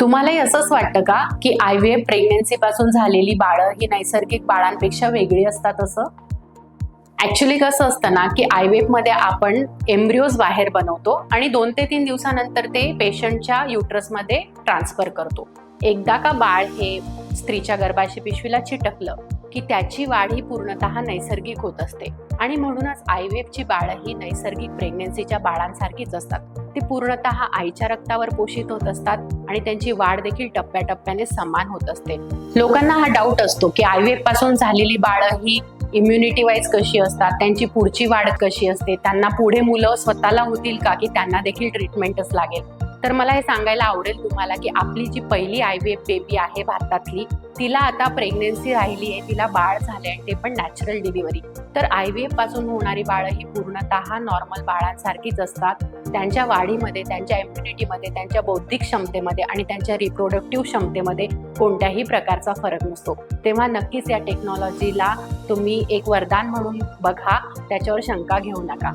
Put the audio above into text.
तुम्हालाही असंच वाटतं का की IVF प्रेग्नन्सी पासून झालेली बाळं ही नैसर्गिक बाळांपेक्षा वेगळी असतात असं? ऍक्च्युली कसं असतं ना की IVF मध्ये आपण एम्ब्रिओज बाहेर बनवतो आणि 2 ते 3 दिवसानंतर ते पेशंटच्या युट्रसमध्ये ट्रान्सफर करतो. एकदा का बाळ हे स्त्रीच्या गर्भाशय पिशवीला चिटकलं की त्याची वाढ ही पूर्णतः नैसर्गिक होत असते आणि म्हणूनच IVF ची बाळं ही नैसर्गिक प्रेग्नन्सीच्या बाळांसारखीच असतात. ती पूर्णतः आईच्या रक्तावर पोषित होत असतात आणि त्यांची वाढ देखील टप्प्याटप्प्याने समान होत असते. लोकांना हा डाऊट असतो की IVF पासून झालेली बाळं ही इम्युनिटी वाईज कशी असतात, त्यांची पुढची वाढ कशी असते, त्यांना पुढे मुलं स्वतःला होतील का की त्यांना देखील ट्रीटमेंटच लागेल. तर मला हे सांगायला आवडेल तुम्हाला की आपली जी पहिली IVF बेबी आहे भारतातली, तिला आता प्रेग्नन्सी राहिली आहे, तिला बाळ झाले आणि ते पण नॅचरल डिलिव्हरी. तर IVF पासून होणारी बाळं ही पूर्णतः नॉर्मल बाळांसारखीच असतात. त्यांच्या वाढीमध्ये, त्यांच्या इम्युनिटीमध्ये, त्यांच्या बौद्धिक क्षमतेमध्ये आणि त्यांच्या रिप्रोडक्टिव्ह क्षमतेमध्ये कोणत्याही प्रकारचा फरक नसतो. तेव्हा नक्कीच या टेक्नॉलॉजीला तुम्ही एक वरदान म्हणून बघा, त्याच्यावर शंका घेऊ नका.